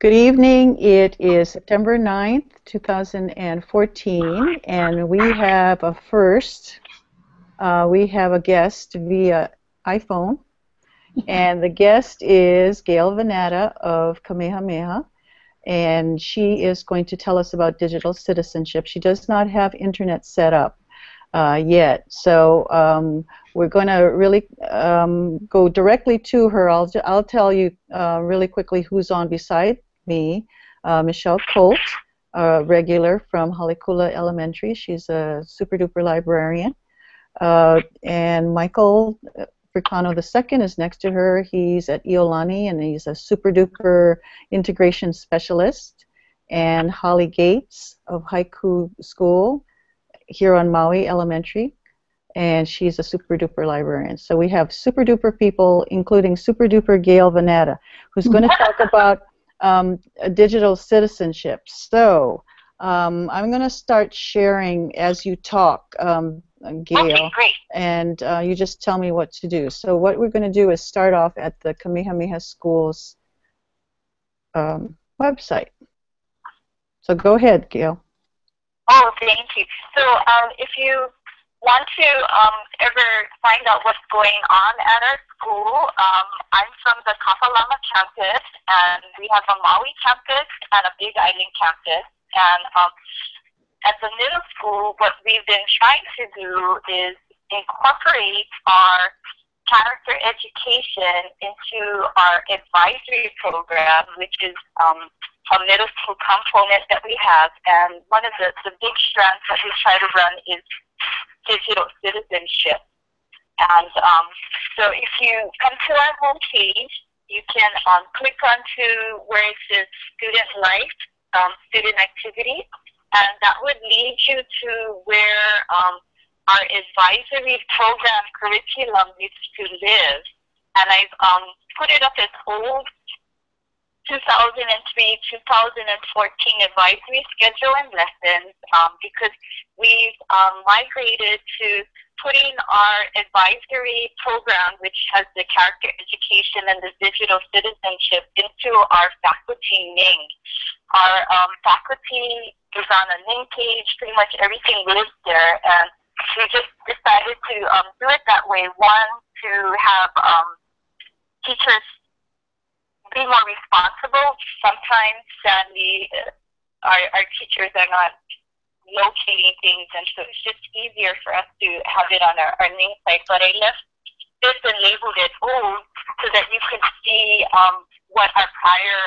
Good evening. It is September 9th, 2014, and we have a first. We have a guest via iPhone, and the guest is Gail Vannatta of Kamehameha, and she is going to tell us about digital citizenship. She does not have internet set up yet, so we're going to really go directly to her. I'll tell you really quickly who's on beside me. Michelle Colte, a regular from Hale Kula Elementary. She's a super duper librarian. And Michael Fricano II is next to her. He's at Iolani, and he's a super duper integration specialist. And Holly Gates of Haiku School here on Maui Elementary, and she's a super duper librarian. So we have super duper people, including super duper Gail Vannatta, who's going to talk about digital citizenship. So I'm going to start sharing as you talk, Gail, okay, great. And you just tell me what to do. So what we're going to do is start off at the Kamehameha School's website. So go ahead, Gail. Oh, thank you. So if you want to ever find out what's going on at our school, I'm from the Kapalama campus, and we have a Maui campus and a Big Island campus. And at the middle school, what we've been trying to do is incorporate our character education into our advisory program, which is a middle school component that we have. And one of the big strands that we try to run is digital citizenship. And so if you come to our homepage, you can click onto where it says Student Life, Student Activity, and that would lead you to where our advisory program curriculum used to live. And I've put it up as old 2003, 2014 advisory schedule and lessons because we've migrated to putting our advisory program, which has the character education and the digital citizenship, into our faculty Ning. Our faculty is on a Ning page. Pretty much everything lives there, and we just decided to do it that way. One, to have teachers be more responsible. Sometimes, sadly, our teachers are not locating things, and so it's just easier for us to have it on our Ning site. But I left this and labeled it old so that you could see what our prior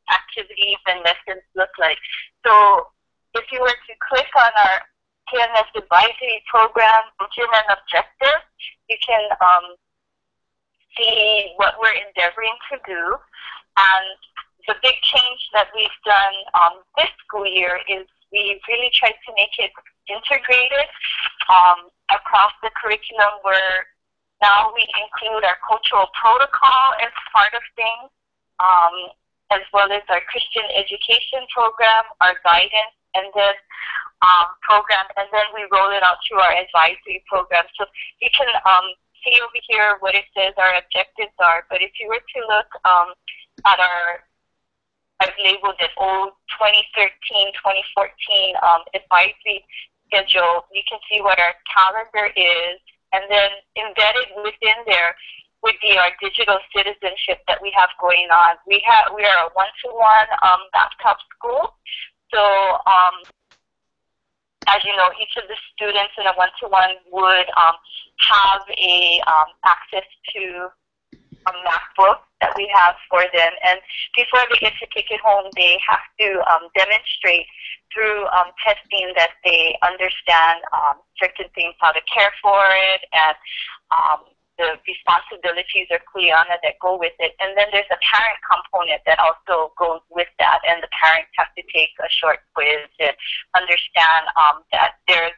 activities and lessons look like. So if you were to click on our TNS advisory program, vision and objective, you can see what we're endeavoring to do. And the big change that we've done this school year is we really tried to make it integrated across the curriculum, where now we include our cultural protocol as part of things, as well as our Christian education program, our guidance, and then program, and then we roll it out to our advisory program. So you can see over here what it says our objectives are, but if you were to look at our, I've labeled it old 2013, 2014 advisory schedule, you can see what our calendar is, and then embedded within there would be our digital citizenship that we have going on. We are a one-to-one laptop school, so as you know, each of the students in a one-to-one would have a access to a MacBook that we have for them, and before they get to take it home, they have to demonstrate through testing that they understand certain things, how to care for it, and the responsibilities are clear on it that go with it. And then there's a parent component that also goes with that, and the parents have to take a short quiz and understand that there's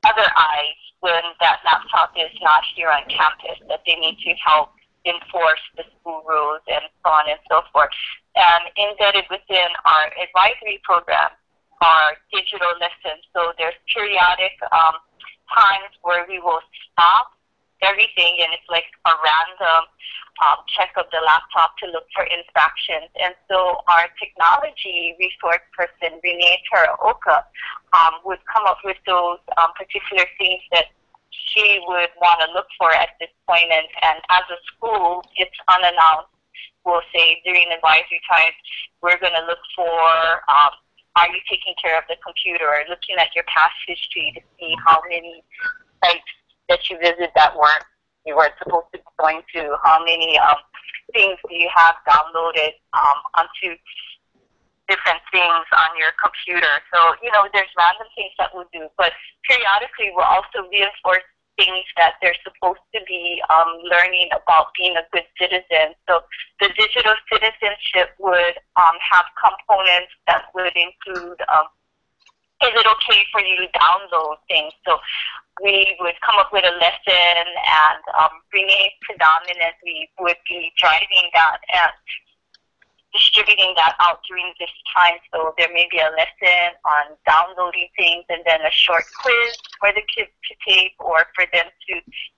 other eyes when that laptop is not here on campus, that they need to help enforce the school rules and so on and so forth. And embedded within our advisory program are digital lessons. So there's periodic times where we will stop everything, and it's like a random check of the laptop to look for infractions. And so our technology resource person, Renee Taraoka, would come up with those particular things that she would want to look for at this point. And as a school, it's unannounced. We'll say during advisory time, we're going to look for, are you taking care of the computer, or looking at your past history to see how many sites that you visit that you weren't supposed to be going to, how many things do you have downloaded onto different things on your computer. So, there's random things that we'll do, but periodically we'll also reinforce things that they're supposed to be learning about being a good citizen. So the digital citizenship would have components that would include, is it okay for you to download things? So we would come up with a lesson, and Renee predominantly would be driving that and distributing that out during this time. So there may be a lesson on downloading things, and then a short quiz for the kids to take, or for them to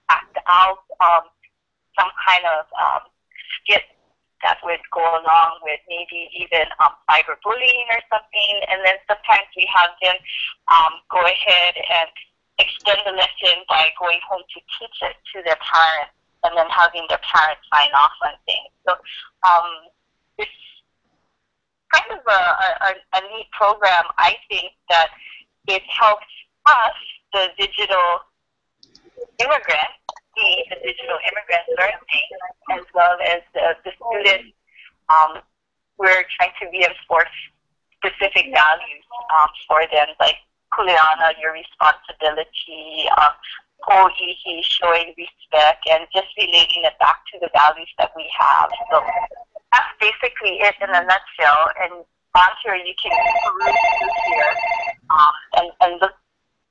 act out some kind of skit that would go along with maybe even cyberbullying or something. And then sometimes we have them go ahead and extend the lesson by going home to teach it to their parents, and then having their parents sign off on things. So it's kind of a neat program. I think that it helps us, the digital immigrants, see the digital immigrants learn things, as well as the students. We're trying to reinforce specific values for them, like Kuleana, your responsibility, Ko'ihi, showing respect, and just relating it back to the values that we have. So that's basically it in a nutshell. And on here you can peruse through here and look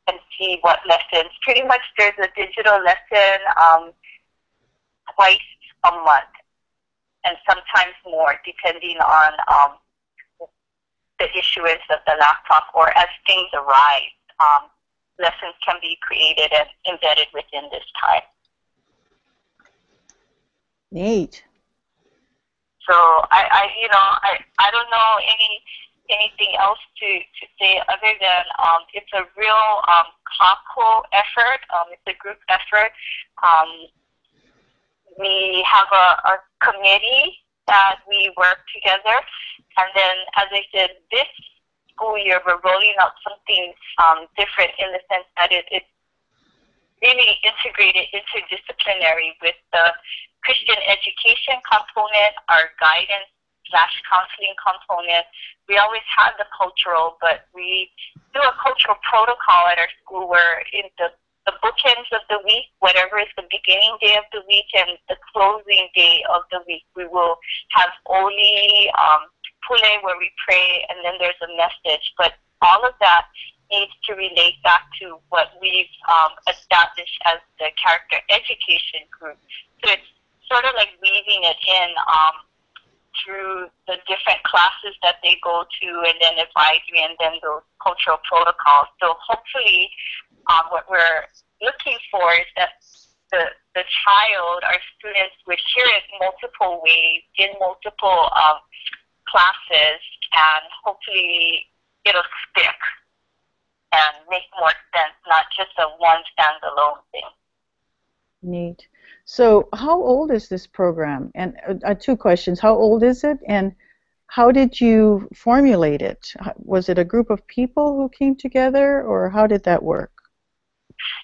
and see what lessons. Pretty much there's a digital lesson twice a month, and sometimes more, depending on the issuance of the laptop, or as things arise. Lessons can be created and embedded within this time. Neat. So I don't know anything else to say other than it's a real COPCO effort. It's a group effort. We have a committee that we work together, and then, as I said, this school year we're rolling out something different, in the sense that it's really integrated interdisciplinary with the Christian education component, our guidance / counseling component. We always had the cultural, but we do a cultural protocol at our school where in the bookends of the week, whatever is the beginning day of the week and the closing day of the week, we will have Oli, Pule, where we pray, and then there's a message. But all of that needs to relate back to what we've established as the character education group. So it's sort of like weaving it in through the different classes that they go to, and then advisory, and then those cultural protocols. So hopefully what we're looking for is that the child, our students, would hear it multiple ways, in multiple classes, and hopefully it'll stick and make more sense, not just a one standalone thing. Neat. So how old is this program? And two questions. How old is it, and how did you formulate it? Was it a group of people who came together, or how did that work?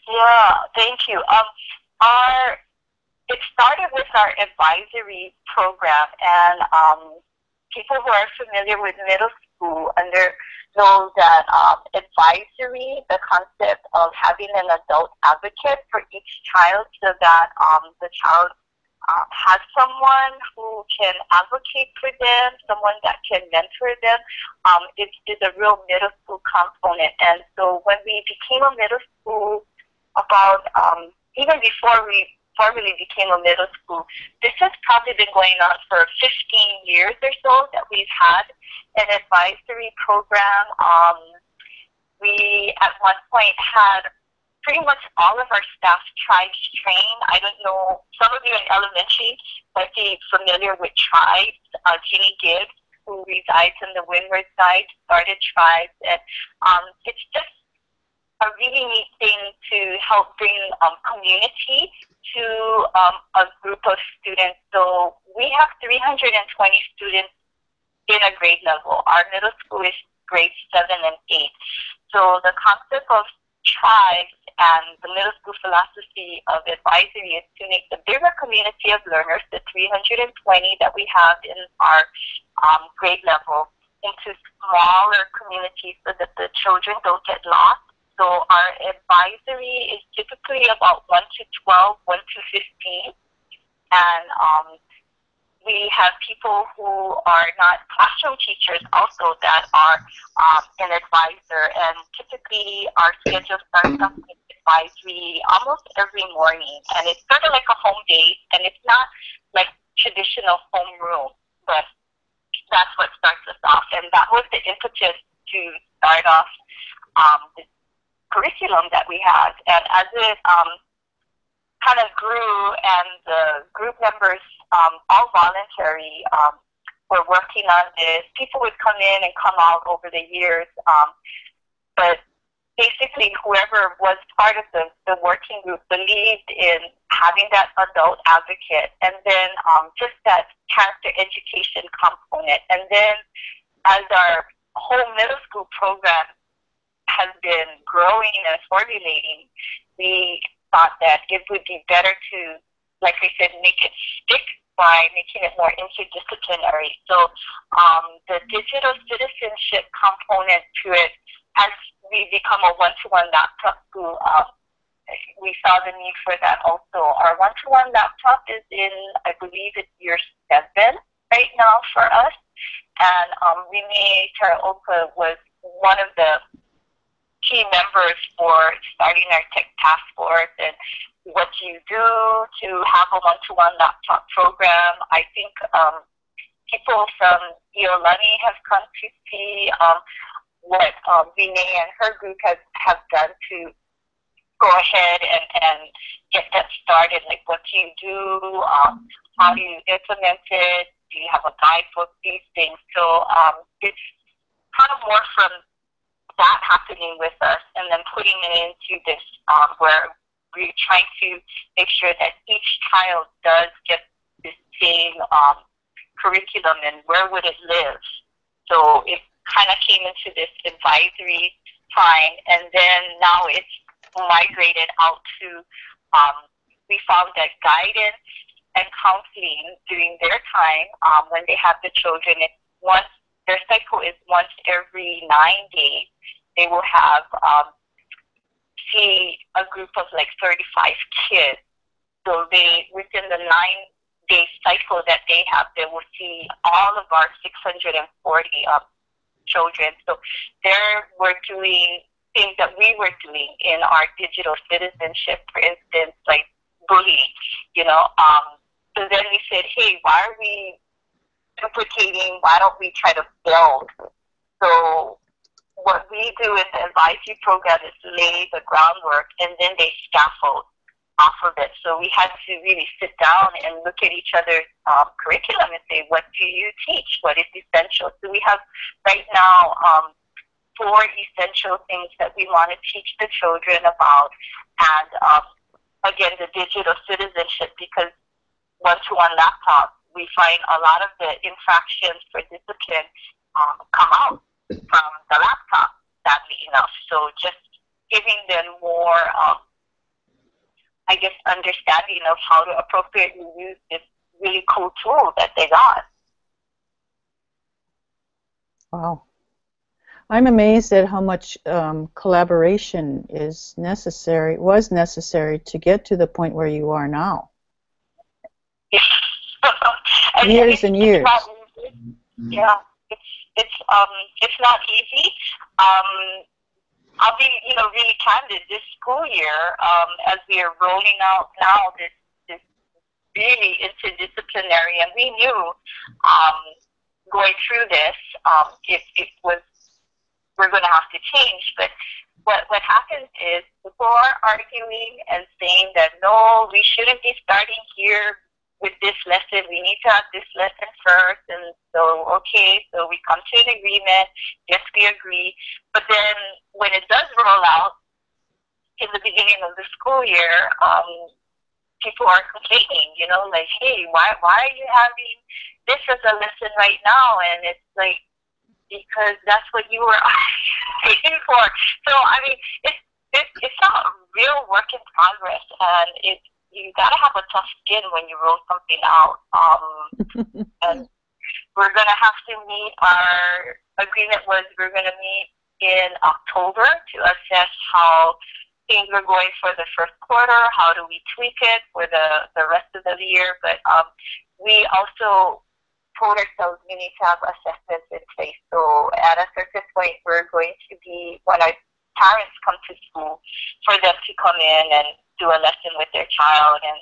Yeah, thank you. It started with our advisory program, and people who are familiar with middle school know that advisory, the concept of having an adult advocate for each child, so that the child has someone who can advocate for them, someone that can mentor them, is a real middle school component. And so when we became a middle school, about even before we formally became a middle school, this has probably been going on for 15 years or so that we've had an advisory program. We at one point had pretty much all of our staff tribes train. I don't know, some of you in elementary might be familiar with tribes. Jeannie Gibbs, who resides in the Windward side, started tribes. And it's just a really neat thing to help bring community to a group of students. So we have 320 students in a grade level. Our middle school is grades 7 and 8. So the concept of tribes and the middle school philosophy of advisory is to make the bigger community of learners, the 320 that we have in our grade level, into smaller communities so that the children don't get lost. So our advisory is typically about 1 to 12, 1 to 15. And we have people who are not classroom teachers also that are an advisor. And typically our schedule starts off with advisory almost every morning. And it's sort of like a home day. And it's not like traditional homeroom, but that's what starts us off. And that was the impetus to start off the curriculum that we had. And as it kind of grew and the group members, all voluntary, were working on this. People would come in and come out over the years, but basically whoever was part of the working group believed in having that adult advocate, and then just that character education component. And then as our whole middle school program has been growing and formulating, we thought that it would be better to, like I said, make it stick by making it more interdisciplinary. So the digital citizenship component to it, as we become a one-to-one laptop school, we saw the need for that also. Our one-to-one laptop is in, I believe it's year 7 right now for us. And Renee Taraoka was one of the key members for starting our tech task force. And what do you do to have a one-to-one laptop program? I think people from Iolani have come to see what Renee and her group have done to go ahead and get that started. Like, what do you do? How do you implement it? Do you have a guidebook? These things. So it's kind of more from that happening with us, and then putting it into this where we're trying to make sure that each child does get the same curriculum, and where would it live. So it kind of came into this advisory time, and then now it's migrated out to, we found that guidance and counseling during their time, when they have the children, it's once, their cycle is once every 9 days. They will have, see a group of like 35 kids. So they, within the 9-day cycle that they have, they will see all of our 640 children. So there we're doing things that we were doing in our digital citizenship, for instance, like bullying, you know. So then we said, hey, why are we duplicating? Why don't we try to build? So what we do in the advisory program is lay the groundwork, and then they scaffold off of it. So we had to really sit down and look at each other's curriculum and say, what do you teach? What is essential? So we have right now 4 essential things that we want to teach the children about. And again, the digital citizenship, because one-to-one laptop, we find a lot of the infractions for discipline come out from the laptop, sadly enough. So just giving them more, I guess, understanding of how to appropriately use this really cool tool that they got. Wow. I'm amazed at how much collaboration is necessary, was necessary to get to the point where you are now. Years and years. Yeah, it's not easy. I'll be, really candid. This school year, as we are rolling out now this really interdisciplinary, and we knew going through this, it was, we're going to have to change, but what happens is people are arguing and saying that no, we shouldn't be starting here with this lesson. We need to have this lesson first. And so, okay, so we come to an agreement. Yes, we agree. But then when it does roll out in the beginning of the school year, people are complaining, you know, like, hey, why are you having this as a lesson right now? And it's like, because that's what you were paying for. So I mean, it's a real work in progress, and you gotta have a tough skin when you roll something out. And we're gonna have to meet. Our agreement was we're gonna meet in October to assess how things are going for the first quarter. How do we tweak it for the rest of the year? But we also told ourselves we need to have assessments in place. So at a certain point, we're going to be, when our parents come to school, for them to come in and do a lesson with their child and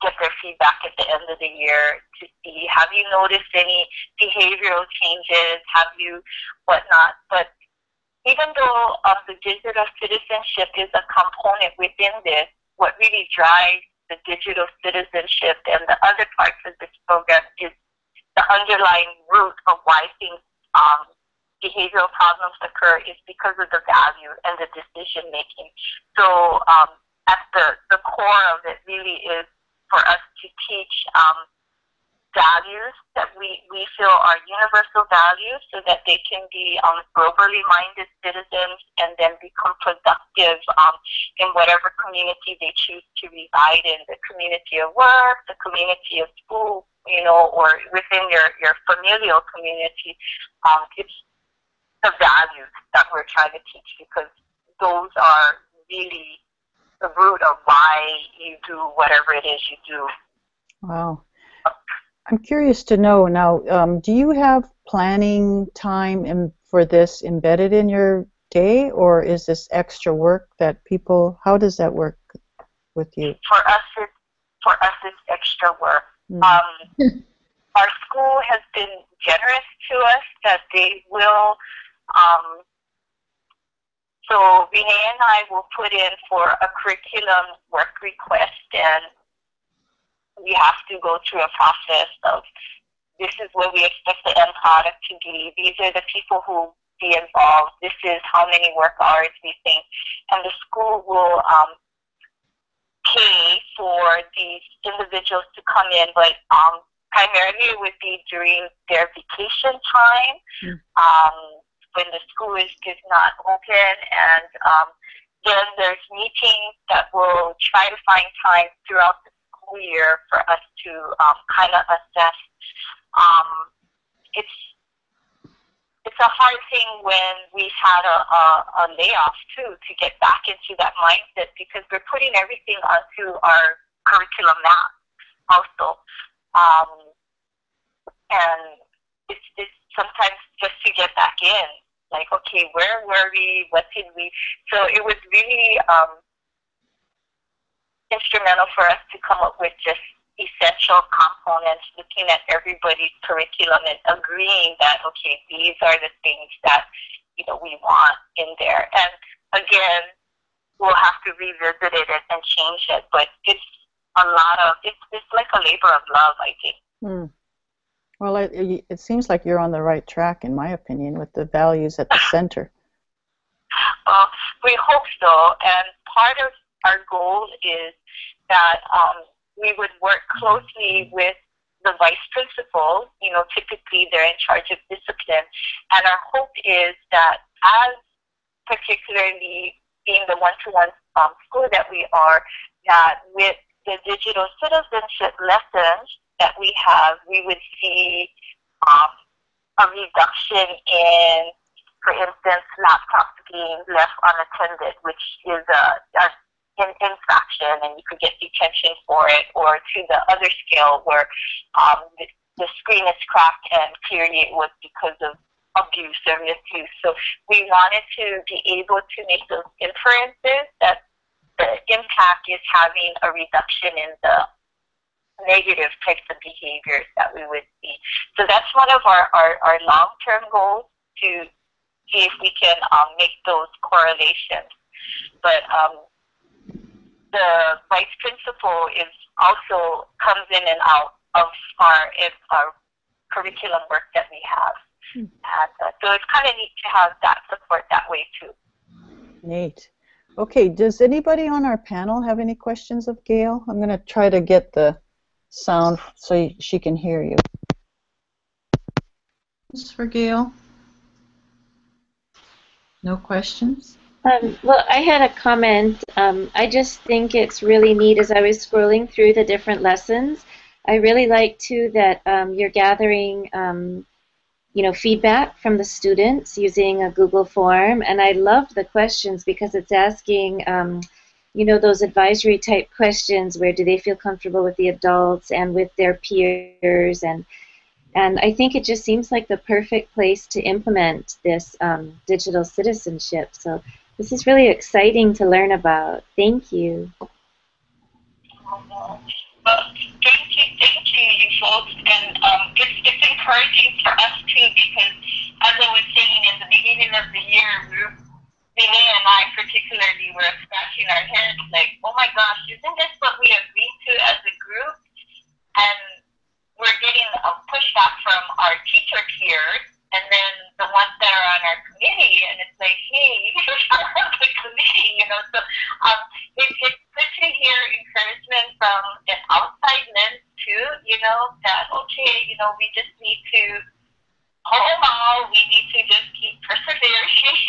get their feedback at the end of the year to see, have you noticed any behavioral changes? Have you whatnot? But even though the digital citizenship is a component within this, what really drives the digital citizenship and the other parts of this program is the underlying root of why things, behavioral problems occur is because of the value and the decision making. So at the core of it really is for us to teach values that we feel are universal values so that they can be globally minded citizens and then become productive in whatever community they choose to reside in, the community of work, the community of school, you know, or within your familial community. It's the values that we're trying to teach because those are really the root of why you do whatever it is you do. Wow. I'm curious to know now, do you have planning time for this embedded in your day, or is this extra work that people, how does that work with you? For us, it's extra work. Our school has been generous to us that they will, so Renee and I will put in for a curriculum work request, and we have to go through a process of this is what we expect the end product to be. These are the people who will be involved. This is how many work hours we think. And the school will pay for these individuals to come in, but primarily it would be during their vacation time when the school is not open. And then there's meetings that will try to find time throughout the year for us to kind of assess. It's a hard thing when we've had a layoff too to get back into that mindset because we're putting everything onto our curriculum map also, and it's sometimes just to get back in, like, okay, where were we, what did we, so it was really instrumental for us to come up with just essential components, looking at everybody's curriculum and agreeing that, okay, these are the things that, you know, we want in there. And again, we'll have to revisit it and change it, but it's a lot of, it's like a labor of love, I think. Well, it seems like you're on the right track, in my opinion, with the values at the center. Well, we hope so, and part of our goal is that we would work closely with the vice principal. You know, typically they're in charge of discipline, and our hope is that as particularly being the one-to-one school that we are, that with the digital citizenship lessons that we have, we would see a reduction in, for instance, laptops being left unattended, which is an infraction, and you could get detention for it, or to the other scale where the screen is cracked and clearly it was because of abuse or misuse. So we wanted to be able to make those inferences that the impact is having a reduction in the negative types of behaviors that we would see. So that's one of our long-term goals, to see if we can make those correlations. But the vice principal is also comes in and out of our curriculum work that we have. And so it's kind of neat to have that support that way too. Neat. Okay, does anybody on our panel have any questions of Gail? I'm going to try to get the sound so she can hear you. For Gail? No questions? Well, I had a comment. I just think it's really neat as I was scrolling through the different lessons. I really like, too, that you're gathering feedback from the students using a Google form. And I loved the questions because it's asking, those advisory type questions where do they feel comfortable with the adults and with their peers. And I think it just seems like the perfect place to implement this digital citizenship. So this is really exciting to learn about. Thank you. Well, thank you, you folks. And it's encouraging for us too, because as I was saying in the beginning of the year, Renee and I particularly were scratching our heads like, oh my gosh, isn't this what we agreed to as a group? And we're getting a pushback from our teacher peers, and then the ones that are on our committee, and it's like, hey, you guys are on the committee, So it's good to hear encouragement from an outside lens too, that okay, we just need to hold on, we need to just keep persevering.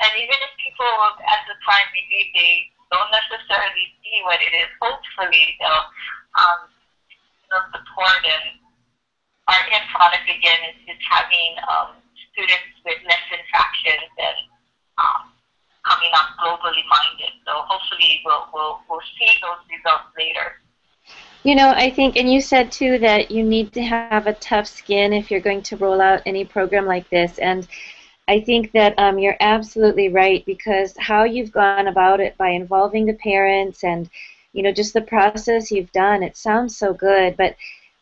And even if people at the time maybe they don't necessarily see what it is, hopefully they'll support. And our end product again is having students with less infractions and coming up globally minded. So hopefully we'll see those results later. I think, and you said too that you need to have a tough skin if you're going to roll out any program like this. And I think that you're absolutely right, because how you've gone about it by involving the parents and, just the process you've done, it sounds so good. But,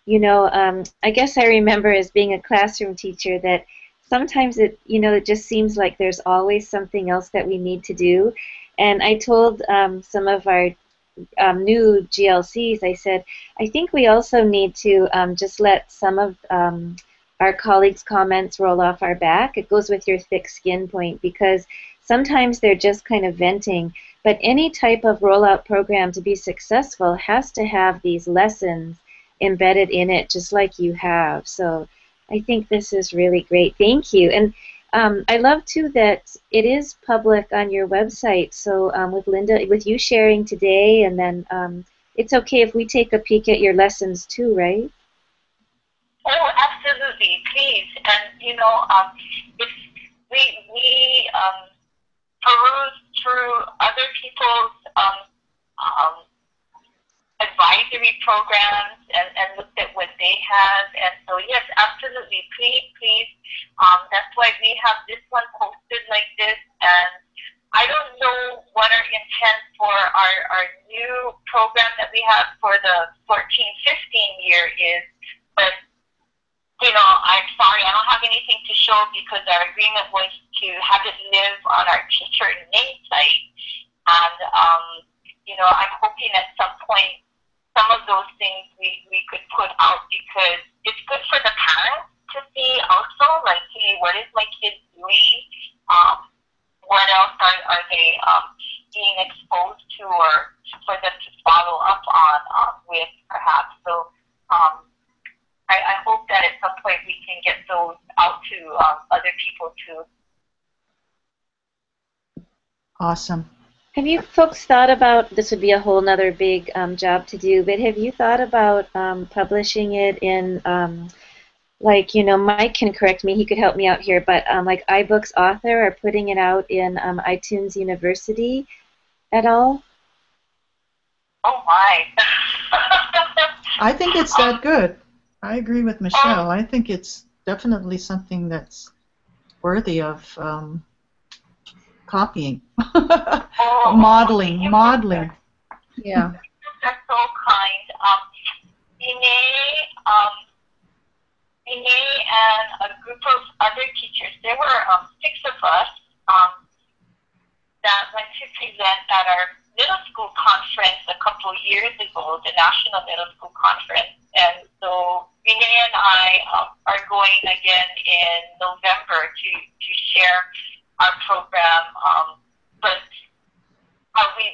I guess I remember as being a classroom teacher that sometimes it just seems like there's always something else that we need to do. And I told some of our new GLCs, I said, I think we also need to just let some of our colleagues' comments roll off our back. It goes with your thick skin point, because sometimes they're just kind of venting. But any type of rollout program to be successful has to have these lessons embedded in it, just like you have. So I think this is really great. Thank you. And I love, too, that it is public on your website. So with Linda, with you sharing today, and then it's okay if we take a peek at your lessons, too, right? Oh, absolutely, please. And if we peruse through other people's advisory programs and looked at what they have, and so yes, absolutely, please. That's why we have this one posted like this, and I don't know what our intent for our new program that we have for the 14-15 year is, but I'm sorry, I don't have anything to show because our agreement was to have it live on our teacher name site. And, I'm hoping at some point some of those things we could put out, because it's good for the parents to see also, like, hey, what is my kid doing? What else are they being exposed to, or for them to follow up on with perhaps. So, I hope that at some point we can get those out to other people too. Awesome. Have you folks thought about, this would be a whole nother big job to do, but have you thought about publishing it in, Mike can correct me, he could help me out here, but like iBooks Author, or putting it out in iTunes University at all? Oh my. I think it's that good. I agree with Michelle. I think it's definitely something that's worthy of copying. Modeling. Yeah. That's so kind. Renee and a group of other teachers, there were us that went to present at our middle school conference a couple years ago, the National Middle School Conference. And so Renee and I are going again in November to share our program, but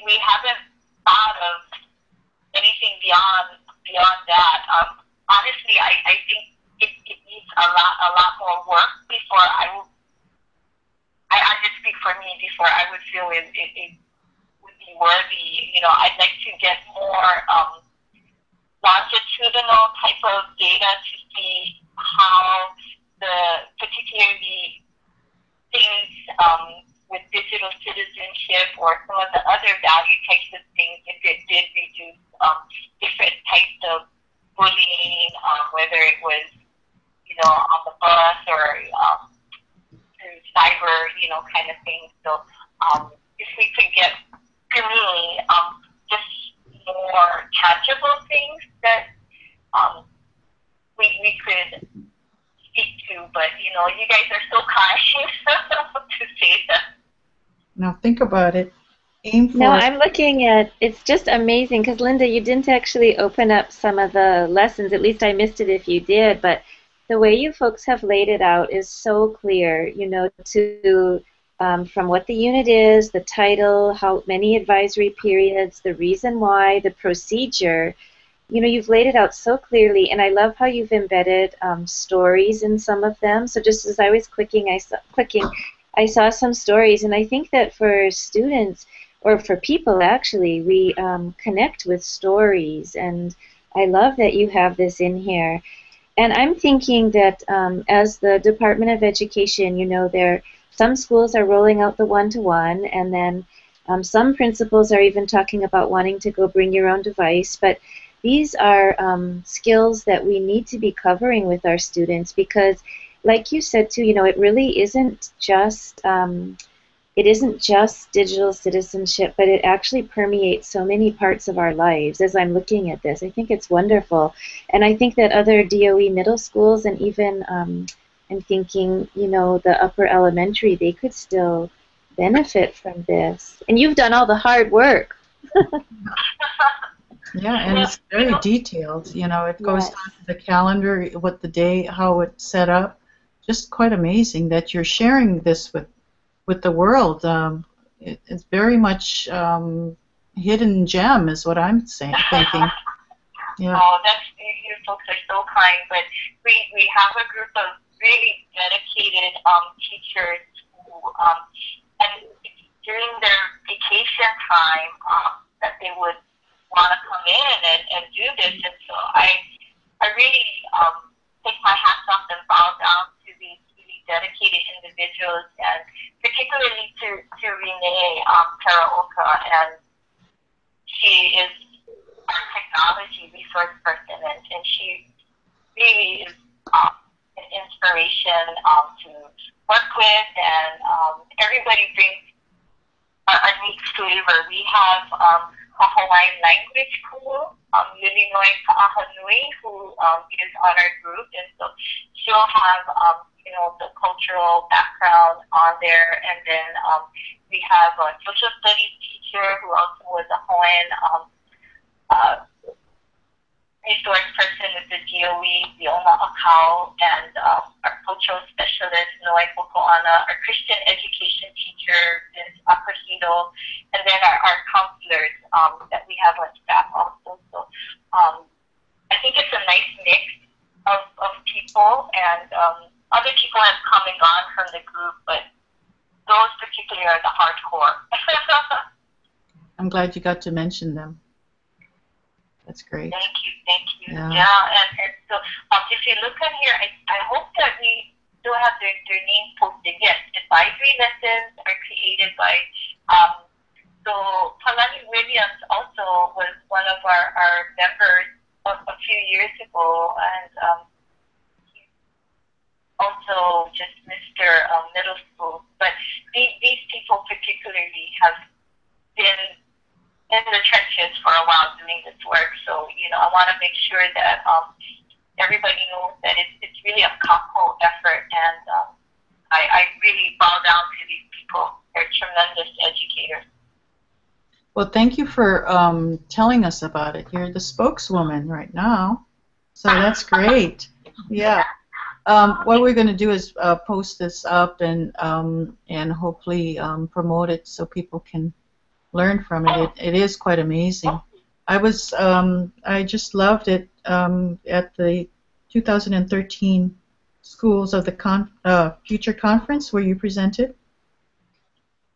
we haven't thought of anything beyond that. Honestly, I think it needs a lot more work before I just speak for me, before I would feel it would be worthy. You know, I'd like to get more longitudinal type of data to see how the particularly things with digital citizenship or some of the other value types of things, if it did reduce different types of bullying, whether it was, you know, on the bus or through cyber, you know, kind of thing. So if we could get, to me, just more tangible things that we could speak to, but, you know, you guys are so kind to say that. Now think about it. Aim for. No, I'm looking at, it's just amazing because Linda, you didn't actually open up some of the lessons. At least I missed it if you did, but the way you folks have laid it out is so clear, you know, to from what the unit is, the title, how many advisory periods, the reason why, the procedure. You know, you've laid it out so clearly, and I love how you've embedded stories in some of them. So just as I was clicking, I saw some stories, and I think that for students, or for people actually, we connect with stories, and I love that you have this in here. And I'm thinking that as the Department of Education, you know, some schools are rolling out the one-to-one, and then some principals are even talking about wanting to go bring your own device, but these are skills that we need to be covering with our students because, like you said too, you know, it really isn't just digital citizenship, but it actually permeates so many parts of our lives. As I'm looking at this, I think it's wonderful, and I think that other DOE middle schools and even I'm thinking, you know, the upper elementary, they could still benefit from this. And you've done all the hard work. Yeah, and it's very detailed. You know, it goes down to the calendar, what the day, how it's set up. Just quite amazing that you're sharing this with the world. It's very much hidden gem, is what I'm thinking. Yeah. Oh, you folks are so kind. But we have a group of really dedicated teachers who, and during their vacation time, that they would want to come in and do this. And so I really take my hats off and bow down to these really dedicated individuals, and particularly to Renee Teraoka, and she is our technology resource person, and she really is an inspiration to work with, and everybody brings a unique flavor. We have a Hawaiian language school, Lilinoi Ka'ahanui, who is on our group, and so she'll have you know, the cultural background on there, and then we have a social studies teacher who also was a Hawaiian resource person with the DOE, Fiona Akau, and our cultural specialist, Noe Pokoana, our Christian education teacher, Ms. Akahito, and then our counselors that we have on staff also. So I think it's a nice mix of people, and other people have come and gone from the group, but those particularly are the hardcore. I'm glad you got to mention them. That's great. Thank you. Yeah, and so if you look on here, I hope that we still have their names posted. Yes, advisory lessons are created by, so Palani Williams also was one of our members a few years ago, and he's also just Mr. Middle School. But these people particularly have been in the trenches for a while doing this work, so you know, I want to make sure that everybody knows that it's really a couple effort, and I really bow down to tremendous educator. Well, thank you for telling us about it. You're the spokeswoman right now, so that's great. Yeah. What we're going to do is post this up and hopefully promote it so people can learn from it. It is quite amazing. I just loved it at the 2013 Schools of the Future Conference where you presented.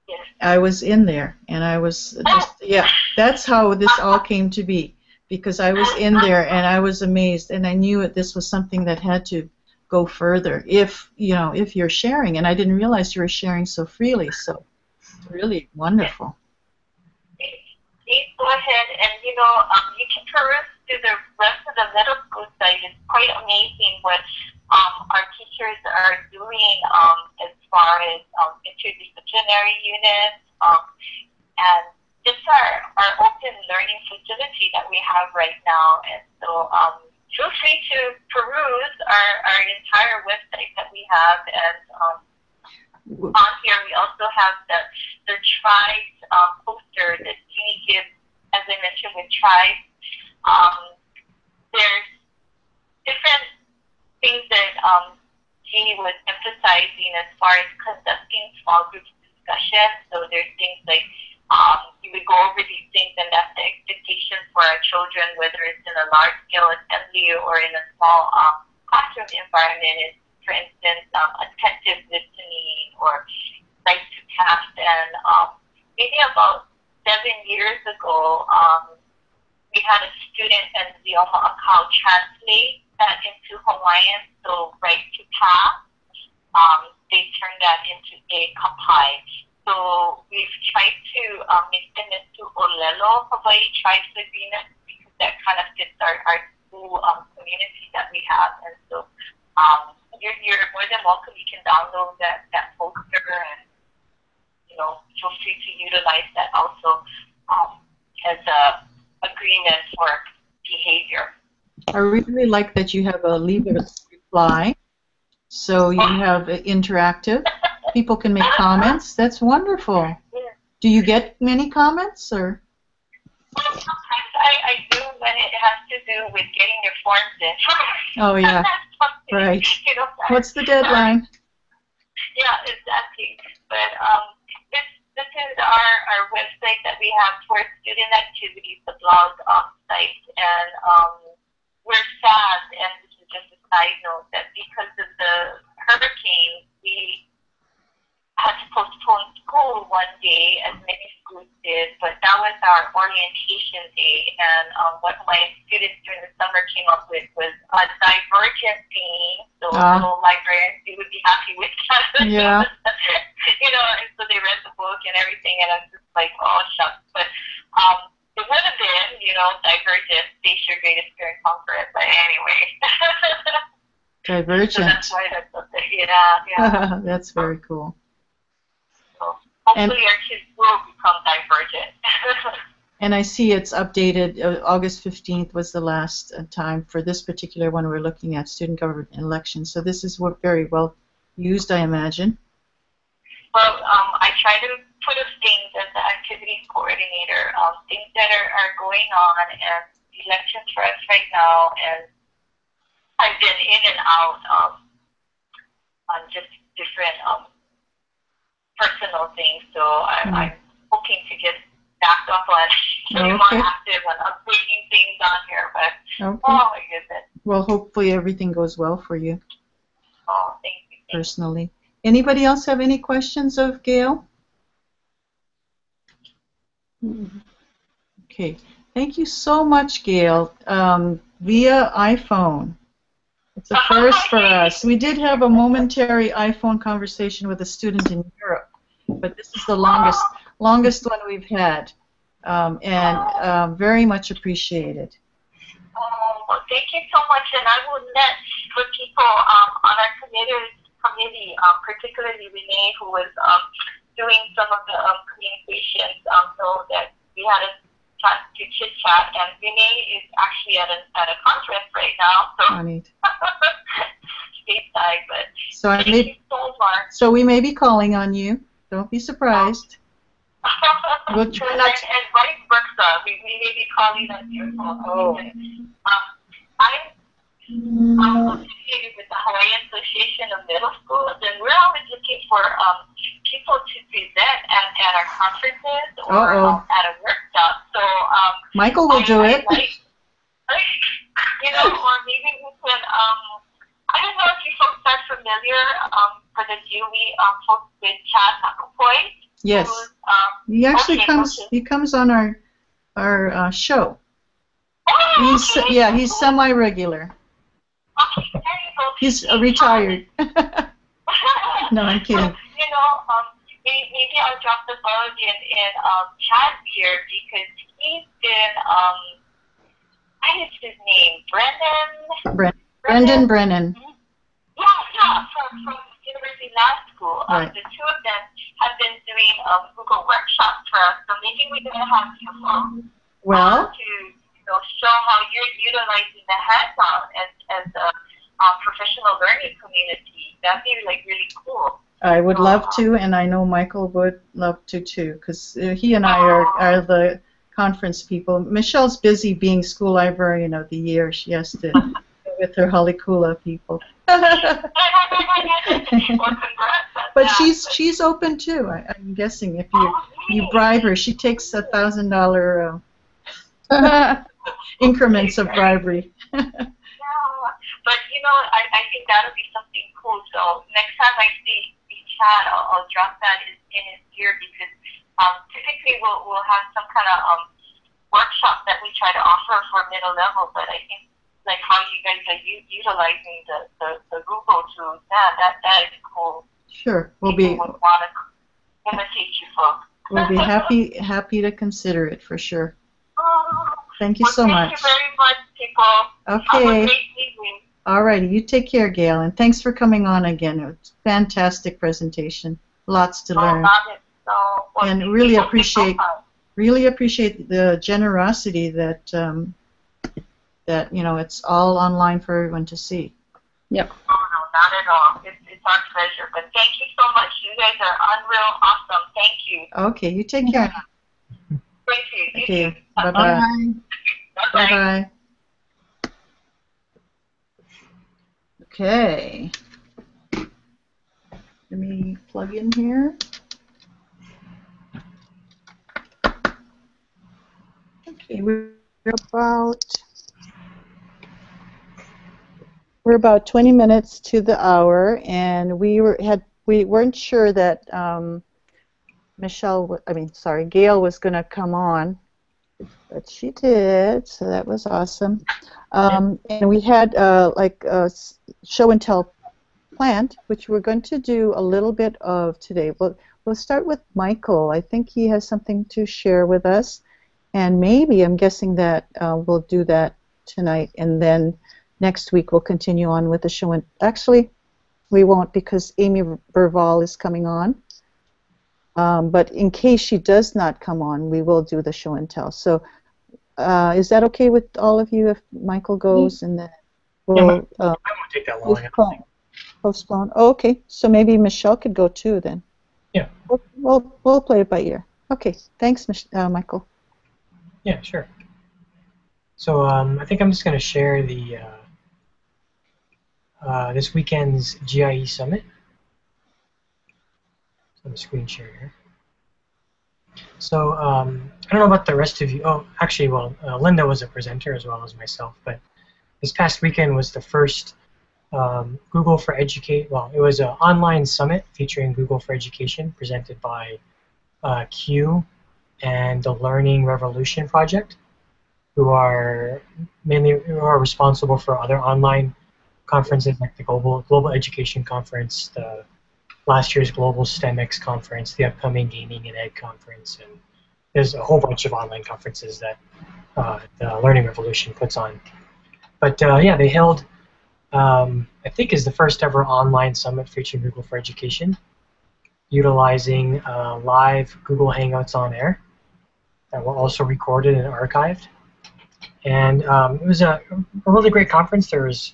Yes. I was in there, and I was just, yeah, that's how this all came to be, because I was in there and I was amazed, and I knew that this was something that had to go further if you're sharing, and I didn't realize you were sharing so freely, so it's really wonderful. Please go ahead and, you can peruse through the rest of the middle school site. It's quite amazing what our teachers are doing as far as interdisciplinary units and just our open learning facility that we have right now. And so feel free to peruse our entire website that we have. And on here we also have the tribes poster that Jeannie gives, as I mentioned with tribes. There's different things that Jeannie was emphasizing as far as conducting small group discussion. So there's things like you would go over these things, and that's the expectation for our children, whether it's in a large-scale assembly or in a small classroom environment. Is, for instance, attentive listening or right to task. And maybe about 7 years ago, we had a student in Zioma Akau translate that into Hawaiian, so right to task. They turned that into a kapai. So we've tried to make them into Olelo Hawaii Tribes Agreement, because that kind of fits our school community that we have. And so you're more than welcome. You can download that poster and, feel free to utilize that also as a agreement for behavior. I really like that you have a leave a reply, so you have interactive. People can make comments. That's wonderful. Yeah. Do you get many comments, or? Well, sometimes I do when it has to do with getting your forms in. Oh, yeah. Right. What's the deadline? Yeah, exactly. But this is our website that we have for student activities, the blog site, and we're sad, and this is just a side note, that because of the hurricane, we had to postpone school one day, as many schools did, but that was our orientation day, and what my students during the summer came up with was a divergent theme, so little librarians, we would be happy with that. Yeah. And so they read the book and everything, and I was just like, oh, shucks. But it would have been, divergent, face your greatest fear and conquer it, but anyway. Divergent. So that's why that's up there. Yeah. That's very cool. So hopefully our kids will become divergent. And I see it's updated. August 15th was the last time for this particular one we're looking at, student government elections. So this is very well used, I imagine. Well, I try to put up things as the activities coordinator, things that are going on, and elections for us right now, and I've been in and out on just different personal things, so I'm hoping to get back up on getting more active on updating things on here, but oh my goodness. Well, hopefully everything goes well for you. Oh, thank you. Personally. Anybody else have any questions of Gail? Okay. Thank you so much, Gail. Via iPhone. It's a first for us. We did have a momentary iPhone conversation with a student in Europe, but this is the longest one we've had, and very much appreciated. Oh, well, thank you so much, and I will let for people on our committee, particularly Renee, who was doing some of the communications, know that we had a chance to chit chat, and Renee is actually at a conference right now, so stateside. But so thank you so much. So we may be calling on you. Don't be surprised. We'll try not to. And vice versa. We may be calling on your phone. Oh. I'm associated with the Hawaii Association of Middle Schools, and we're always looking for people to present at our conferences or at a workshop. So Michael will do it. You know, or maybe we can. I don't know if you folks are familiar for the Dewey folks with Chad Nakapoi. Yes. He actually comes. Okay. He comes on our show. Oh, okay. He's semi-regular. Okay, there you go. He's retired. No, I'm kidding. You know, maybe I'll drop the ball in Chad's here because he's been what is his name? Brendan Brennan. Yeah, from University Law School. Right. The two of them have been doing Google workshops for us, so maybe we're going to have you to show how you're utilizing the hands-on as a professional learning community. That'd be like really cool. I would love to, and I know Michael would love to too, because he and I are the conference people. Michelle's busy being school librarian of the year. She has to with her Kula people. But she's open too. I'm guessing if you bribe her, she takes $1,000 increments of bribery. But you know, I think that'll be something cool. So next time I see Chad, I'll drop that in his ear because typically we'll have some kind of workshop that we try to offer for middle level. But I think like how you guys are utilizing the Google tools, that is cool. Sure, would want to imitate you folks. We'll be happy to consider it for sure. Thank you so much. Thank you very much, people. Okay. Have a great evening. All righty, you take care, Gail, and thanks for coming on again. It was a fantastic presentation. Lots to learn. And really appreciate the generosity that it's all online for everyone to see. Yep. Oh, no, not at all. It's our pleasure. But thank you so much. You guys are unreal awesome. Thank you. Okay, you take care. Thank you. Okay, bye-bye. Bye-bye. Okay. Let me plug in here. Okay, we're about 20 minutes to the hour, and we weren't sure that Gail was going to come on, but she did, so that was awesome. And we had a show and tell planned, which we're going to do a little bit of today. We'll start with Michael. I think he has something to share with us, and maybe I'm guessing that we'll do that tonight, and then next week we'll continue on with the show. And actually, we won't because Amy Berval is coming on. But in case she does not come on, we will do the show and tell. So is that okay with all of you if Michael goes and then we'll it won't take that long. Postpone. Oh, okay. So maybe Michelle could go too then. Yeah. We'll play it by ear. Okay. Thanks, Michael. Yeah, sure. So I think I'm just going to share the this weekend's GIE Summit. So the screen share here. So I don't know about the rest of you. Oh, actually, Linda was a presenter as well as myself. But this past weekend was the first Google for Educate. Well, it was an online summit featuring Google for Education, presented by Q and the Learning Revolution Project, who are responsible for other online conferences like the Global Education Conference, the last year's Global STEMX Conference, the upcoming Gaming and Ed Conference, and there's a whole bunch of online conferences that the Learning Revolution puts on. But yeah, they held, I think is the first ever online summit featuring Google for Education, utilizing live Google Hangouts on air that were also recorded and archived. And it was a really great conference. There was,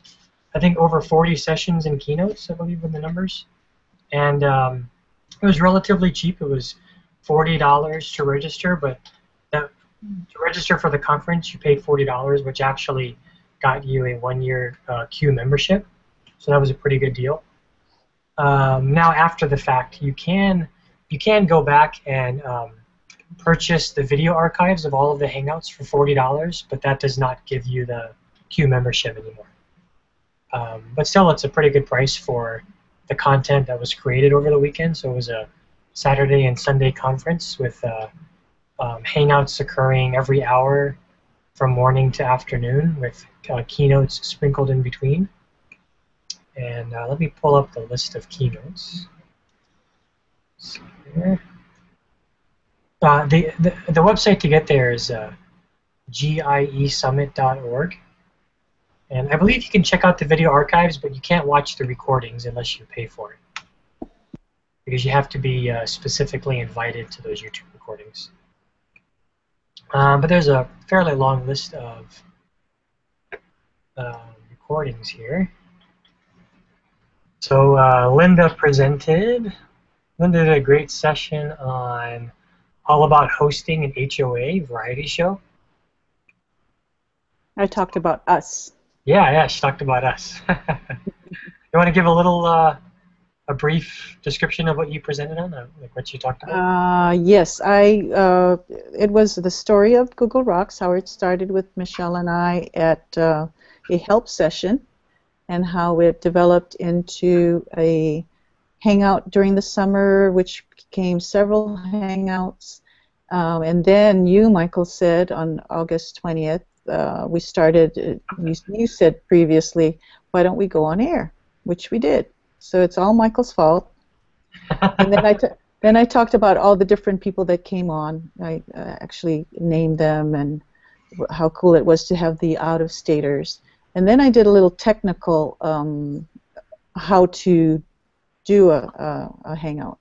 I think, over 40 sessions and keynotes, I believe, in the numbers. And it was relatively cheap. It was $40 to register, but to register for the conference, you paid $40, which actually got you a 1-year Q membership. So that was a pretty good deal. Now, after the fact, you can go back and purchase the video archives of all of the Hangouts for $40, but that does not give you the Q membership anymore. But still, it's a pretty good price for the content that was created over the weekend. So it was a Saturday and Sunday conference with Hangouts occurring every hour from morning to afternoon with keynotes sprinkled in between. And let me pull up the list of keynotes. Let's see here. The website to get there is giesummit.org. And I believe you can check out the video archives, but you can't watch the recordings unless you pay for it, because you have to be specifically invited to those YouTube recordings. But there's a fairly long list of recordings here. So Linda presented. Linda did a great session on all about hosting an HOA variety show. I talked about us. Yeah, she talked about us. You want to give a little, a brief description of what you presented on, like what you talked about? Yes, it was the story of Google Rocks, how it started with Michelle and I at a help session, and how it developed into a hangout during the summer, which became several hangouts. And then you, Michael, said on August 20th, we started, you said previously, why don't we go on air? Which we did. So it's all Michael's fault. And then I talked about all the different people that came on. I actually named them and how cool it was to have the out-of-staters. And then I did a little technical how to do a hangout.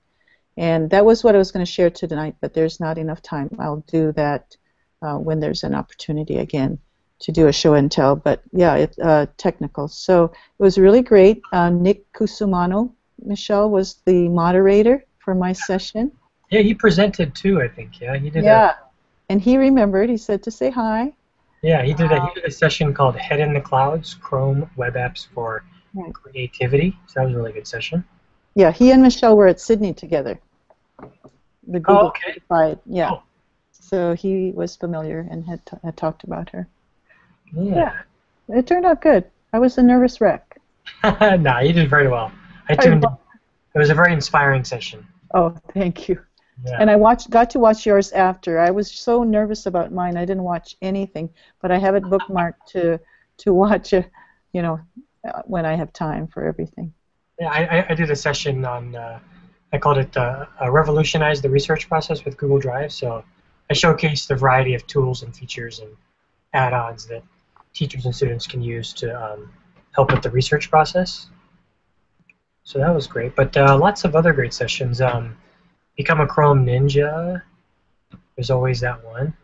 And that was what I was going to share tonight, but there's not enough time. I'll do that when there's an opportunity again to do a show and tell. But yeah, it's technical. So it was really great. Nick Kusumano, Michelle, was the moderator for my session. Yeah, he presented too, I think. Yeah, he did. Yeah, and he remembered. He said to say hi. Yeah, he did a session called Head in the Clouds, Chrome Web Apps for Creativity. So that was a really good session. Yeah, he and Michelle were at Sydney together. The Google Certified, yeah. Oh. So he was familiar and had talked about her. Yeah, it turned out good. I was a nervous wreck. Nah, you did very well. I tuned in. It was a very inspiring session. Oh, thank you. Yeah. And I got to watch yours after. I was so nervous about mine, I didn't watch anything, but I have it bookmarked to watch it, when I have time for everything. Yeah, I did a session on, I called it Revolutionize the Research Process with Google Drive. So I showcased a variety of tools and features and add-ons that teachers and students can use to help with the research process. So that was great. But lots of other great sessions. Become a Chrome Ninja. There's always that one.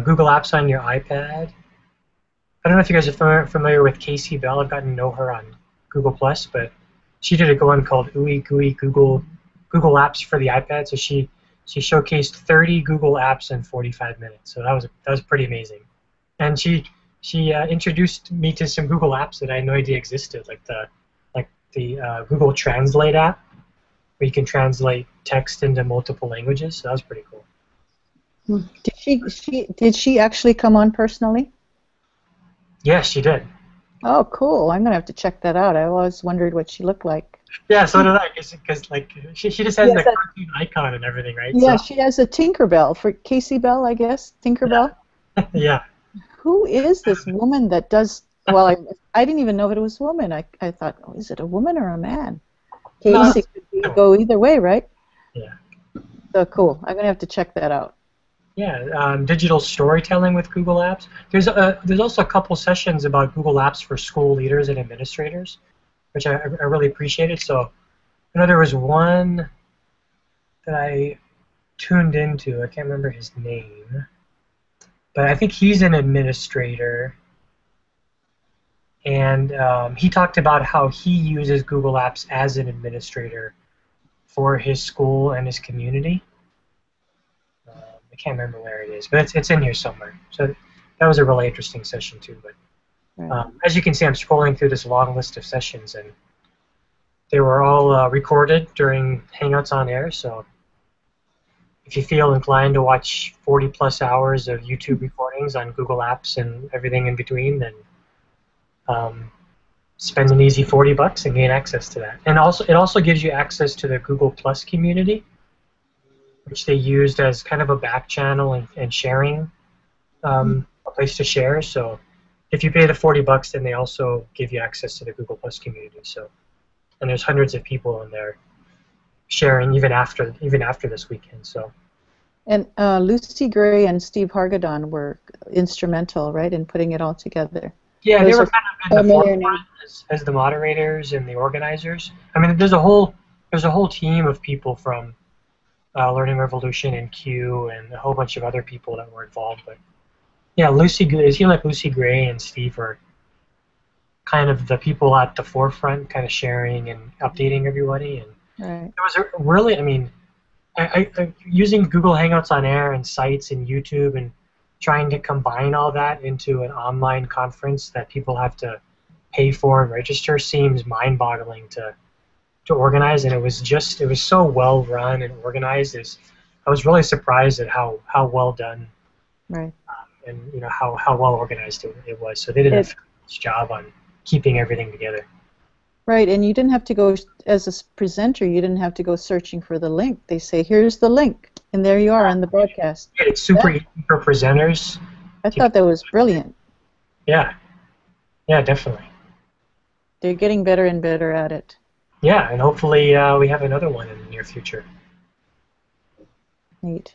Google Apps on your iPad. I don't know if you guys are familiar with Casey Bell. I've gotten to know her on Google+, but she did a one called Ooey Gooey Google Apps for the iPad. So she showcased 30 Google apps in 45 minutes. So that was pretty amazing. And she introduced me to some Google apps that I had no idea existed, like the Google Translate app, where you can translate text into multiple languages. So that was pretty cool. Did she actually come on personally? Yes, she did. Oh, cool. I'm going to have to check that out. I always wondered what she looked like. Yeah, so did I, because like she just has the cartoon icon and everything, right? Yeah, so she has a Tinkerbell for Casey Bell, I guess. Tinkerbell? Yeah. Yeah. Who is this woman that does, well, I didn't even know if it was a woman. I thought, oh, is it a woman or a man? Casey could go either way, right? Yeah. So cool. I'm going to have to check that out. Yeah, digital storytelling with Google Apps. There's also a couple sessions about Google Apps for school leaders and administrators, which I really appreciated. So I know there was one that I tuned into. I can't remember his name, but I think he's an administrator, and he talked about how he uses Google Apps as an administrator for his school and his community. I can't remember where it is, but it's in here somewhere. So that was a really interesting session too. But as you can see, I'm scrolling through this long list of sessions, and they were all recorded during Hangouts on Air. So if you feel inclined to watch 40+ hours of YouTube recordings on Google Apps and everything in between, then spend an easy $40 and gain access to that. And also, it also gives you access to the Google Plus community, which they used as kind of a back channel and sharing, a place to share. So if you pay the $40, then they also give you access to the Google Plus community. So, and there's hundreds of people in there sharing even after this weekend. So. And Lucy Gray and Steve Hargadon were instrumental, right, in putting it all together. Yeah, they were kind of in the forefront as the moderators and the organizers. I mean, there's a whole team of people from Learning Revolution and Q and a whole bunch of other people that were involved. But yeah, it seemed like Lucy Gray and Steve were kind of the people at the forefront, kind of sharing and updating everybody. And it was really, I mean, I using Google Hangouts on Air and sites and YouTube and trying to combine all that into an online conference that people have to pay for and register seems mind-boggling to organize, and it was so well run and organized. I was really surprised at how well done, and how well organized it was. So they did a fabulous job on keeping everything together. Right, and you didn't have to go, as a presenter, you didn't have to go searching for the link. They say, here's the link, and there you are on the broadcast. Yeah, it's super easy for presenters. I thought that was brilliant. Yeah, definitely. They're getting better and better at it. Yeah, and hopefully we have another one in the near future. Neat.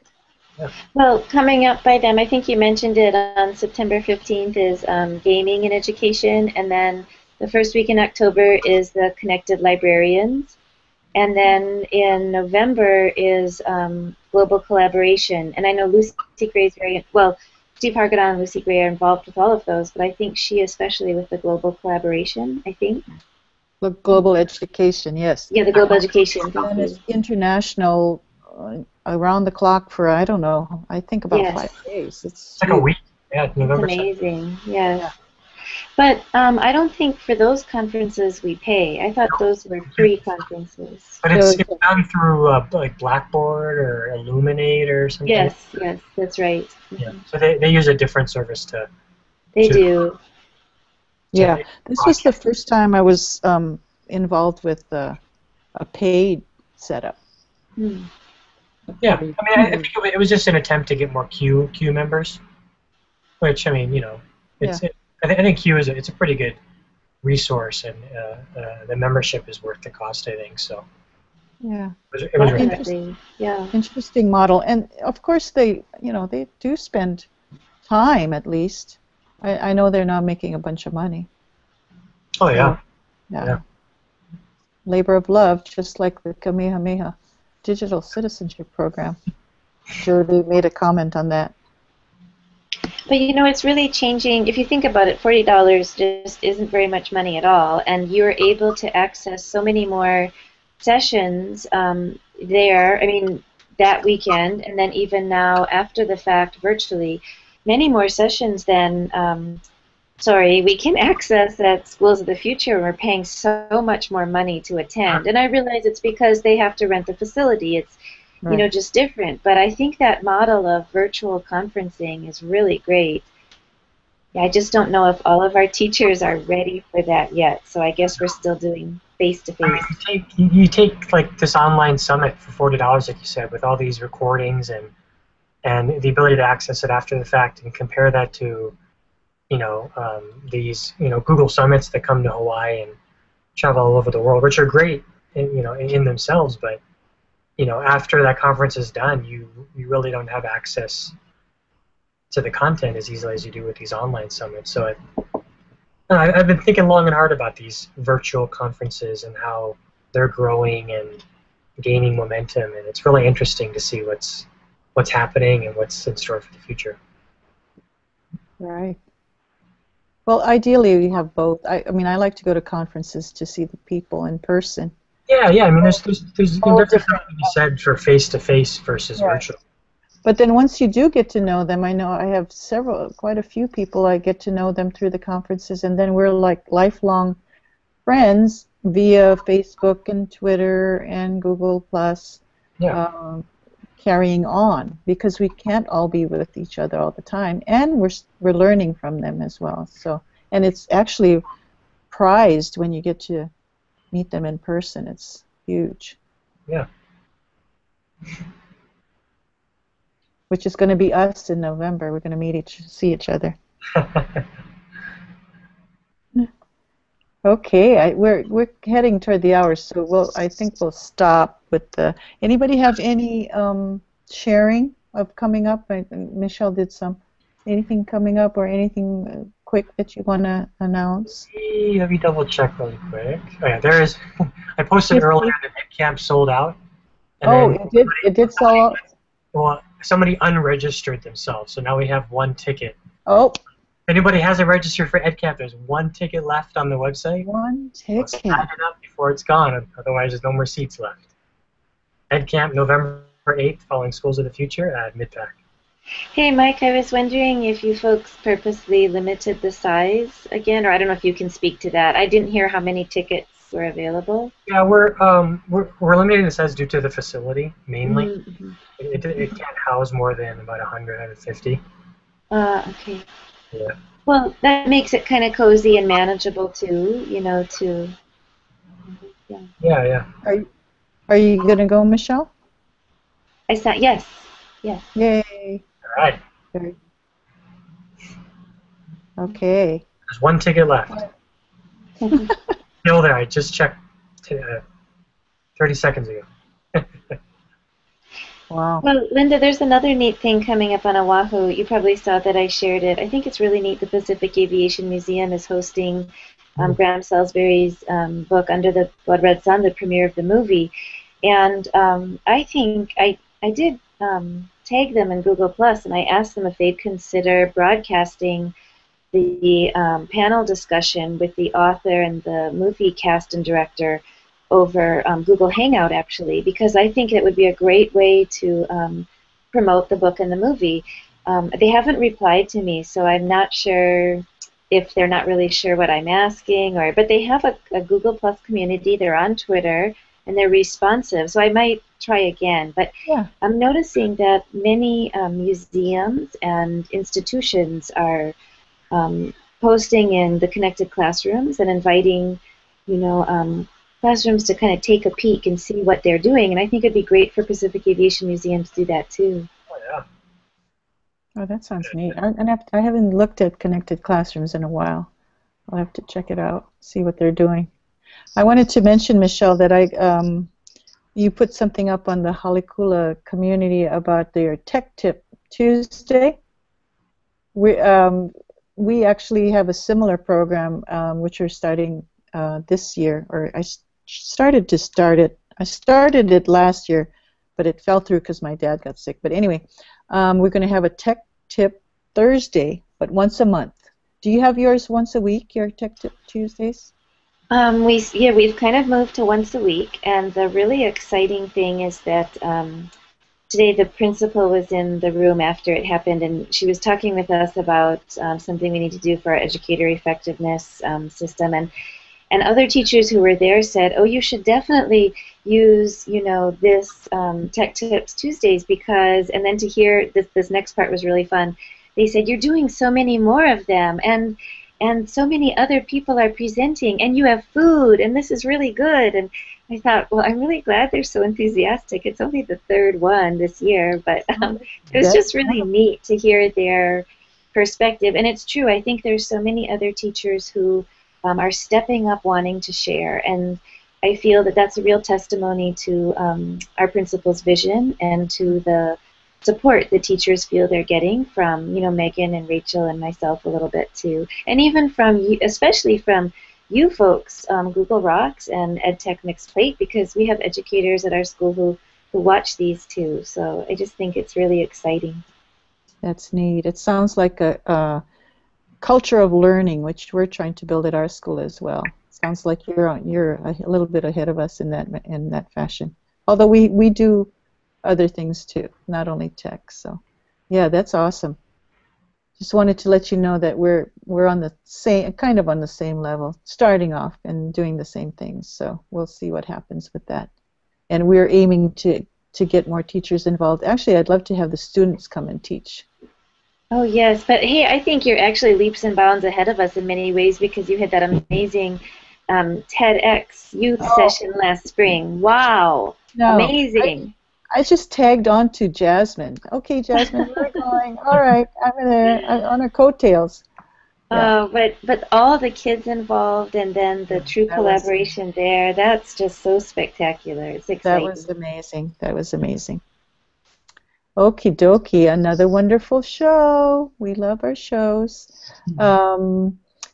Yeah. Well, coming up by them, I think you mentioned it on September 15th is gaming and education, and then the first week in October is the Connected Librarians, and then in November is Global Collaboration. And I know Lucy Gray is Steve Hargadon and Lucy Gray are involved with all of those, but I think she especially with the Global Collaboration, I think. The global education, yes. Yeah, the global education. And it's international, around the clock for, I don't know, I think about 5 days. It's like a week. Yeah, November. It's amazing. Yeah. But I don't think for those conferences we pay. I thought those were free conferences. But it's done through like Blackboard or Illuminate or something. Yes, that's right. Yeah. So they use a different service to. They do. Yeah, this was the first time I was involved with a paid setup. Yeah, I mean, I think it was just an attempt to get more Q members, which, I mean, I think Q is it's a pretty good resource, and the membership is worth the cost, I think. So. Yeah. It was really interesting. Yeah. Interesting model, and of course they do spend time at least. I know they're not making a bunch of money. Oh yeah. Yeah. Labor of love, just like the Kamehameha Digital Citizenship Program. Jody made a comment on that. But it's really changing. If you think about it, $40 just isn't very much money at all, and you're able to access so many more sessions there. I mean, that weekend, and then even now after the fact, virtually, many more sessions than we can access at Schools of the Future, and we're paying so much more money to attend. And I realize it's because they have to rent the facility. It's just different. But I think that model of virtual conferencing is really great. Yeah, I just don't know if all of our teachers are ready for that yet. So I guess we're still doing face-to-face. I mean, you take like this online summit for $40, like you said, with all these recordings and the ability to access it after the fact, and compare that to these Google summits that come to Hawaii and travel all over the world, which are great in themselves, but after that conference is done, you really don't have access to the content as easily as you do with these online summits. So I've been thinking long and hard about these virtual conferences and how they're growing and gaining momentum, and it's really interesting to see what's happening and what's in store for the future. Right. Well, ideally, we have both. I mean, I like to go to conferences to see the people in person. Yeah. I mean, there's definitely something to be said for face-to-face versus virtual. But then once you do get to know them, I know I have quite a few people I get to know them through the conferences, and then we're like lifelong friends via Facebook and Twitter and Google Plus, carrying on, because we can't all be with each other all the time, and we're learning from them as well. So, and it's actually prized when you get to meet them in person. It's huge. Yeah. Which is going to be us in November. We're going to see each other. Okay, we're heading toward the hour, so I think we'll stop with the. Anybody have any sharing of coming up? Michelle did some. Anything coming up or anything quick that you want to announce? Let me double check really quick. Oh yeah, there is. I posted earlier that camp sold out. And it did sell out. Well, somebody unregistered themselves, so now we have one ticket. Oh. If anybody hasn't registered for EdCamp, there's one ticket left on the website. One ticket. So sign it up before it's gone, otherwise there's no more seats left. EdCamp, November 8th, following Schools of the Future at Midpack. Hey, Mike, I was wondering if you folks purposely limited the size again, or I don't know if you can speak to that. I didn't hear how many tickets were available. Yeah, we're limiting the size due to the facility mainly. Mm-hmm. It can't house more than about 100, 150. Okay. Yeah. Well, that makes it kind of cozy and manageable too, Yeah. Yeah. Are you gonna go, Michelle? Yes. Yay. All right. Okay. There's one ticket left. Still there. I just checked 30 seconds ago. Wow. Well, Linda, there's another neat thing coming up on Oahu. You probably saw that I shared it. I think it's really neat. The Pacific Aviation Museum is hosting Graham Salisbury's book, Under the Blood Red Sun, the premiere of the movie. And I think I did tag them in Google Plus, and I asked them if they'd consider broadcasting the panel discussion with the author and the movie cast and director over Google Hangout, actually, because I think it would be a great way to promote the book and the movie. They haven't replied to me, so I'm not sure if they're not really sure what I'm asking, but they have a Google Plus community. They're on Twitter, and they're responsive, so I might try again. But yeah. I'm noticing that many museums and institutions are posting in the connected classrooms and inviting, classrooms to kind of take a peek and see what they're doing. And I think it'd be great for Pacific Aviation Museum to do that too. Oh, yeah. Oh, that sounds neat. I haven't looked at connected classrooms in a while. I'll have to check it out, see what they're doing. I wanted to mention, Michelle, that you put something up on the Kula community about their Tech Tip Tuesday. We actually have a similar program which we're starting this year, or I started it last year, but it fell through because my dad got sick. But anyway, we're going to have a Tech Tip Thursday, but once a month. Do you have yours once a week, your Tech Tip Tuesdays? We've kind of moved to once a week, and the really exciting thing is that today the principal was in the room after it happened, and she was talking with us about something we need to do for our educator effectiveness system, and other teachers who were there said, oh, you should definitely use, this Tech Tips Tuesdays because, and then to hear this next part was really fun. They said, you're doing so many more of them, and so many other people are presenting, and you have food, and this is really good. And I thought, well, I'm really glad they're so enthusiastic. It's only the third one this year, but it was just really neat to hear their perspective. And it's true, I think there's so many other teachers who are stepping up wanting to share, and I feel that that's a real testimony to our principal's vision and to the support the teachers feel they're getting from, Megan and Rachel and myself a little bit too, and even from you, especially from you folks, Google Rocks and EdTech Mixed Plate, because we have educators at our school who watch these too. So I just think it's really exciting. That's neat. It sounds like a culture of learning, which we're trying to build at our school as well. Sounds like you're a little bit ahead of us in that fashion. Although we do other things too, not only tech. So, yeah, that's awesome. Just wanted to let you know that we're on the same, kind of on the same level, starting off and doing the same things. So we'll see what happens with that. And we're aiming to get more teachers involved. Actually, I'd love to have the students come and teach. Oh, yes. But, hey, I think you're actually leaps and bounds ahead of us in many ways because you had that amazing TEDx youth session last spring. Wow. No, Amazing. I just tagged on to Jasmine. Okay, Jasmine, we're going. All right, I'm there on her coattails. Yeah. But all the kids involved and then the true That was collaboration there, that's just so spectacular. It's that exciting. was amazing. That was amazing. Okie dokie, another wonderful show. We love our shows.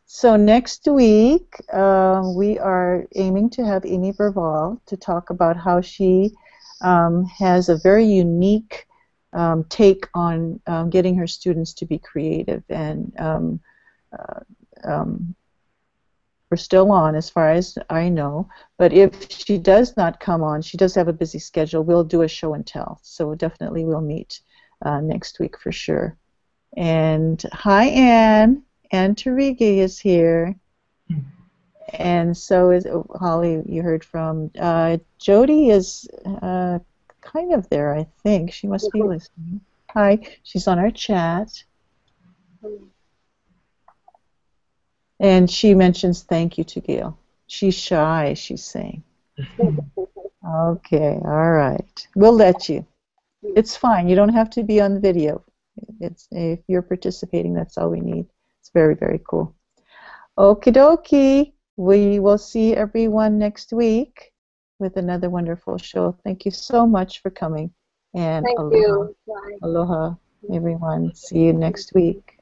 So next week we are aiming to have Amy Berval to talk about how she has a very unique take on getting her students to be creative, and we're still on as far as I know, but if she does not come on, she does have a busy schedule, we'll do a show and tell, so definitely we'll meet next week for sure. And hi, Anne Tarigi is here. And so is Holly, you heard from. Jody is kind of there, I think. She must be listening. Hi, she's on our chat. And she mentions thank you to Gail. She's shy, she's saying. Okay, all right. We'll let you. It's fine. You don't have to be on the video. If you're participating, that's all we need. It's very, very cool. Okie dokie. We will see everyone next week with another wonderful show. Thank you so much for coming. And Thank aloha. you. Bye. Aloha, everyone. See you next week.